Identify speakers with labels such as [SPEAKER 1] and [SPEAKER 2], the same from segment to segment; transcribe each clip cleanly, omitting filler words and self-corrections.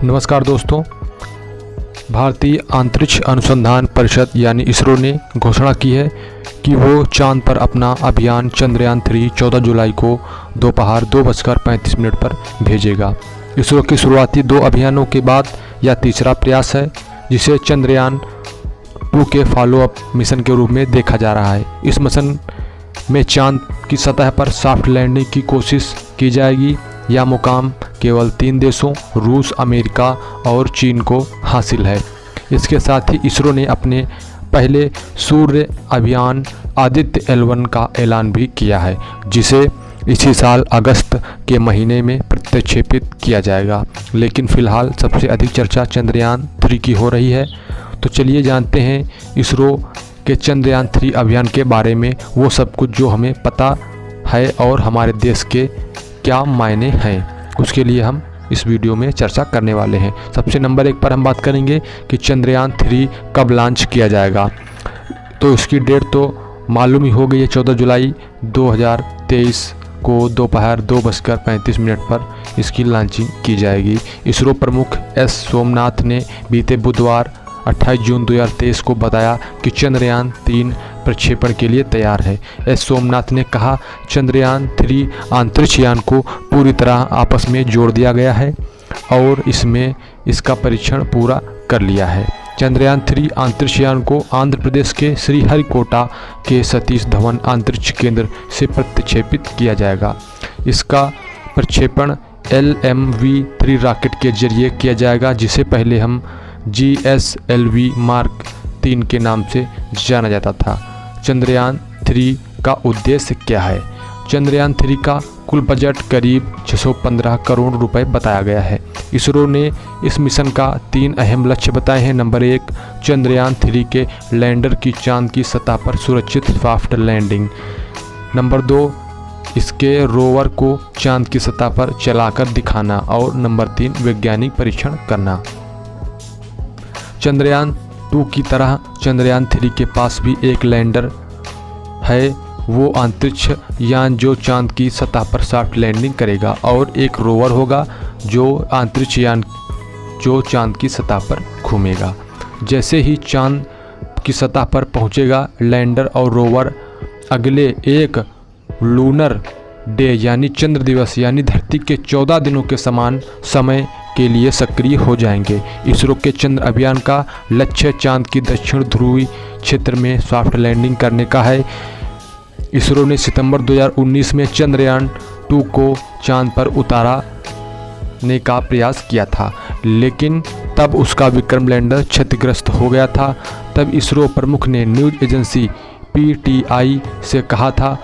[SPEAKER 1] नमस्कार दोस्तों, भारतीय अंतरिक्ष अनुसंधान परिषद यानी इसरो ने घोषणा की है कि वो चांद पर अपना अभियान चंद्रयान 3 14 जुलाई को दोपहर 2:35 पर भेजेगा। इसरो के शुरुआती 2 अभियानों के बाद यह तीसरा प्रयास है जिसे चंद्रयान 2 के फॉलोअप मिशन के रूप में देखा जा रहा है। इस मिशन में चांद की सतह पर सॉफ्ट लैंडिंग की कोशिश की जाएगी। यह मुकाम केवल 3 देशों रूस, अमेरिका और चीन को हासिल है। इसके साथ ही इसरो ने अपने पहले सूर्य अभियान आदित्य L1 का ऐलान भी किया है, जिसे इसी साल अगस्त के महीने में प्रक्षेपित किया जाएगा। लेकिन फिलहाल सबसे अधिक चर्चा चंद्रयान 3 की हो रही है। तो चलिए जानते हैं इसरो के चंद्रयान 3 अभियान के बारे में वो सब कुछ जो हमें पता है और हमारे देश के क्या मायने हैं। उसके लिए हम इस वीडियो में चर्चा करने वाले हैं। सबसे नंबर 1 पर हम बात करेंगे कि चंद्रयान 3 कब लॉन्च किया जाएगा। तो इसकी डेट तो मालूम ही हो गई है, 14 जुलाई 2023 को दोपहर 2:35 पर इसकी लॉन्चिंग की जाएगी। इसरो प्रमुख एस सोमनाथ ने बीते बुधवार 28 जून 2023 को बताया कि चंद्रयान 3 प्रक्षेपण के लिए तैयार है। एस सोमनाथ ने कहा, चंद्रयान 3 अंतरिक्ष यान को पूरी तरह आपस में जोड़ दिया गया है और इसमें इसका परीक्षण पूरा कर लिया है। चंद्रयान 3 अंतरिक्ष यान को आंध्र प्रदेश के श्रीहरिकोटा के सतीश धवन अंतरिक्ष केंद्र से प्रक्षेपित किया जाएगा। इसका प्रक्षेपण LMV-3 रॉकेट के जरिए किया जाएगा, जिसे पहले हम GSLV मार्क 3 के नाम से जाना जाता था। चंद्रयान 3 का उद्देश्य क्या है? चंद्रयान 3 का कुल बजट करीब 615 करोड़ रुपए बताया गया है। इसरो ने इस मिशन का 3 अहम लक्ष्य बताए हैं। नंबर 1, चंद्रयान 3 के लैंडर की चांद की सतह पर सुरक्षित सॉफ्ट लैंडिंग। नंबर 2, इसके रोवर को चांद की सतह पर चलाकर दिखाना। और नंबर 3, वैज्ञानिक परीक्षण करना। चंद्रयान 2 की तरह चंद्रयान 3 के पास भी एक लैंडर है, वो अंतरिक्ष यान जो चांद की सतह पर सॉफ्ट लैंडिंग करेगा, और एक रोवर होगा जो अंतरिक्ष यान जो चांद की सतह पर घूमेगा। जैसे ही चांद की सतह पर पहुंचेगा, लैंडर और रोवर अगले एक लूनर डे यानी चंद्र दिवस यानी धरती के 14 दिनों के समान समय के लिए सक्रिय हो जाएंगे। इसरो के चंद्र अभियान का लक्ष्य चांद की दक्षिण ध्रुवीय क्षेत्र में सॉफ्ट लैंडिंग करने का है। इसरो ने सितंबर 2019 में चंद्रयान 2 को चांद पर उतारने का प्रयास किया था, लेकिन तब उसका विक्रम लैंडर क्षतिग्रस्त हो गया था। तब इसरो प्रमुख ने न्यूज एजेंसी PTI से कहा था,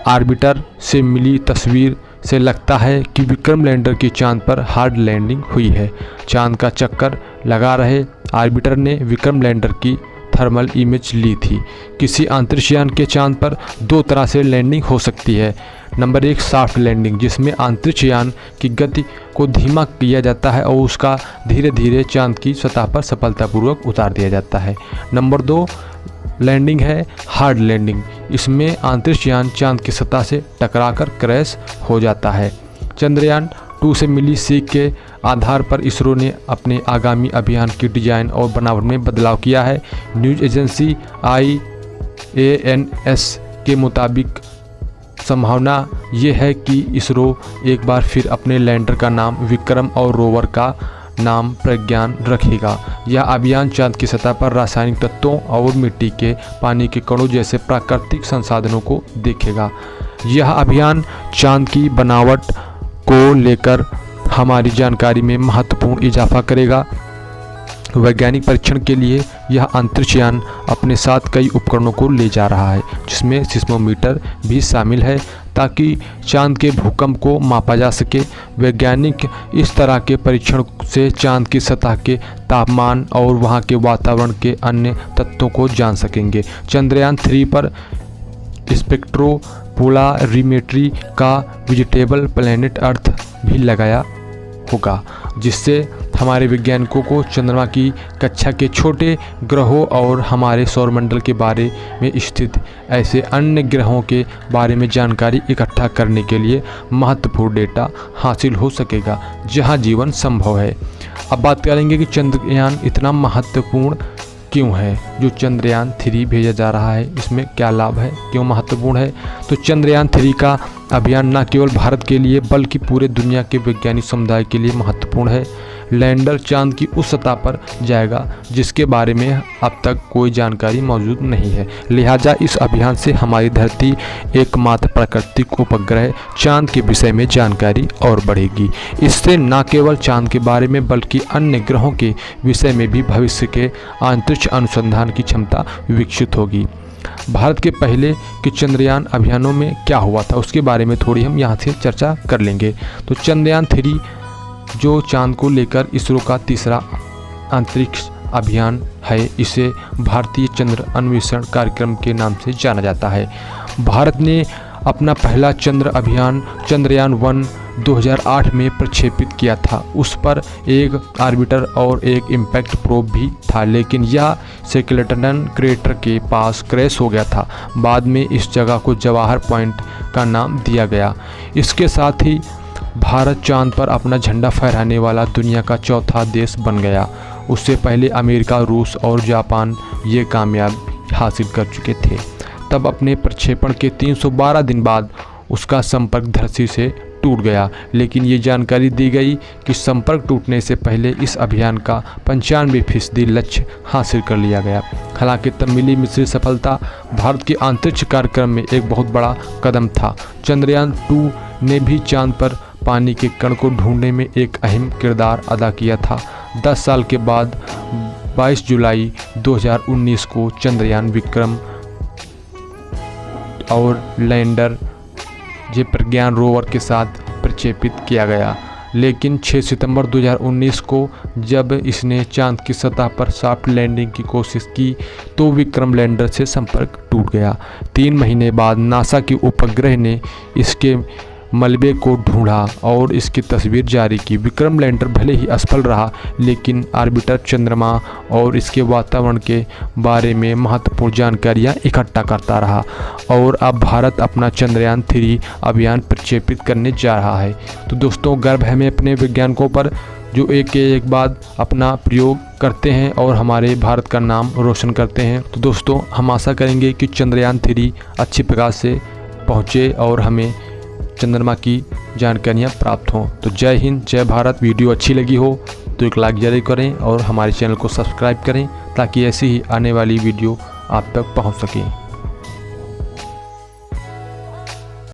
[SPEAKER 1] ऑर्बिटर से मिली तस्वीर से लगता है कि विक्रम लैंडर की चांद पर हार्ड लैंडिंग हुई है। चांद का चक्कर लगा रहे ऑर्बिटर ने विक्रम लैंडर की थर्मल इमेज ली थी। किसी अंतरिक्ष यान के चांद पर 2 तरह से लैंडिंग हो सकती है। नंबर 1, सॉफ्ट लैंडिंग, जिसमें अंतरिक्ष यान की गति को धीमा किया जाता है और उसका धीरे धीरे चांद की सतह पर सफलतापूर्वक उतार दिया जाता है। नंबर 2 लैंडिंग है हार्ड लैंडिंग। इसमें अंतरिक्ष यान चांद की सतह से टकराकर क्रैश हो जाता है। चंद्रयान 2 से मिली सीख के आधार पर इसरो ने अपने आगामी अभियान की डिजाइन और बनावट में बदलाव किया है। न्यूज एजेंसी IANS के मुताबिक संभावना ये है कि इसरो एक बार फिर अपने लैंडर का नाम विक्रम और रोवर का नाम प्रज्ञान रखेगा। यह अभियान चांद की सतह पर रासायनिक तत्वों और मिट्टी के पानी के कणों जैसे प्राकृतिक संसाधनों को देखेगा। यह अभियान चांद की बनावट को लेकर हमारी जानकारी में महत्वपूर्ण इजाफा करेगा। वैज्ञानिक परीक्षण के लिए यह अंतरिक्ष यान अपने साथ कई उपकरणों को ले जा रहा है, जिसमें सिस्मोमीटर भी शामिल है, ताकि चांद के भूकंप को मापा जा सके। वैज्ञानिक इस तरह के परीक्षण से चांद की सतह के तापमान और वहां के वातावरण के अन्य तत्वों को जान सकेंगे। चंद्रयान 3 पर स्पेक्ट्रोपोलरिमेट्री का विजिटेबल प्लैनेट अर्थ भी लगाया होगा, जिससे हमारे वैज्ञानिकों को चंद्रमा की कक्षा के छोटे ग्रहों और हमारे सौरमंडल के बारे में स्थित ऐसे अन्य ग्रहों के बारे में जानकारी इकट्ठा करने के लिए महत्वपूर्ण डेटा हासिल हो सकेगा जहां जीवन संभव है। अब बात करेंगे कि चंद्रयान इतना महत्वपूर्ण क्यों है। जो चंद्रयान 3 भेजा जा रहा है इसमें क्या लाभ है, क्यों महत्वपूर्ण है। तो चंद्रयान 3 का अभियान न केवल भारत के लिए बल्कि पूरे दुनिया के वैज्ञानिक समुदाय के लिए महत्वपूर्ण है। लैंडर चांद की उस सतह पर जाएगा जिसके बारे में अब तक कोई जानकारी मौजूद नहीं है। लिहाजा इस अभियान से हमारी धरती एकमात्र प्राकृतिक उपग्रह चांद के विषय में जानकारी और बढ़ेगी। इससे न केवल चांद के बारे में बल्कि अन्य ग्रहों के विषय में भी भविष्य के अंतरिक्ष अनुसंधान की क्षमता विकसित होगी। भारत के पहले के चंद्रयान अभियानों में क्या हुआ था उसके बारे में थोड़ी हम यहाँ से चर्चा कर लेंगे। तो चंद्रयान 3 जो चांद को लेकर इसरो का तीसरा अंतरिक्ष अभियान है, इसे भारतीय चंद्र अन्वेषण कार्यक्रम के नाम से जाना जाता है। भारत ने अपना पहला चंद्र अभियान चंद्रयान 1 2008 में प्रक्षेपित किया था। उस पर एक ऑर्बिटर और एक इम्पैक्ट प्रोब भी था, लेकिन यह शेकलटन क्रेटर के पास क्रैश हो गया था। बाद में इस जगह को जवाहर पॉइंट का नाम दिया गया। इसके साथ ही भारत चांद पर अपना झंडा फहराने वाला दुनिया का चौथा देश बन गया। उससे पहले अमेरिका, रूस और जापान ये कामयाबी हासिल कर चुके थे। तब अपने प्रक्षेपण के 312 दिन बाद उसका संपर्क धरती से टूट गया, लेकिन ये जानकारी दी गई कि संपर्क टूटने से पहले इस अभियान का 95% लक्ष्य हासिल कर लिया गया। हालांकि तब मिली मिश्रित सफलता भारत के अंतरिक्ष कार्यक्रम में एक बहुत बड़ा कदम था। चंद्रयान 2 ने भी चांद पर पानी के कण को ढूंढने में एक अहम किरदार अदा किया था। 10 साल के बाद 22 जुलाई 2019 को चंद्रयान विक्रम और लैंडर जे प्रज्ञान रोवर के साथ प्रक्षेपित किया गया। लेकिन 6 सितंबर 2019 को जब इसने चांद की सतह पर सॉफ्ट लैंडिंग की कोशिश की तो विक्रम लैंडर से संपर्क टूट गया। 3 महीने बाद नासा के उपग्रह ने इसके मलबे को ढूंढा और इसकी तस्वीर जारी की। विक्रम लैंडर भले ही असफल रहा, लेकिन ऑर्बिटर चंद्रमा और इसके वातावरण के बारे में महत्वपूर्ण जानकारियां इकट्ठा करता रहा और अब भारत अपना चंद्रयान 3 अभियान प्रक्षेपित करने जा रहा है। तो दोस्तों, गर्व है हमें अपने वैज्ञानिकों पर जो एक के एक बाद अपना प्रयोग करते हैं और हमारे भारत का नाम रोशन करते हैं। तो दोस्तों, हम आशा करेंगे कि चंद्रयान 3 अच्छी प्रकार से पहुँचे और हमें चंद्रमा की जानकारियाँ प्राप्त हों। तो जय हिंद, जय भारत। वीडियो अच्छी लगी हो तो एक लाइक जरूर करें और हमारे चैनल को सब्सक्राइब करें ताकि ऐसी ही आने वाली वीडियो आप तक पहुंच सके।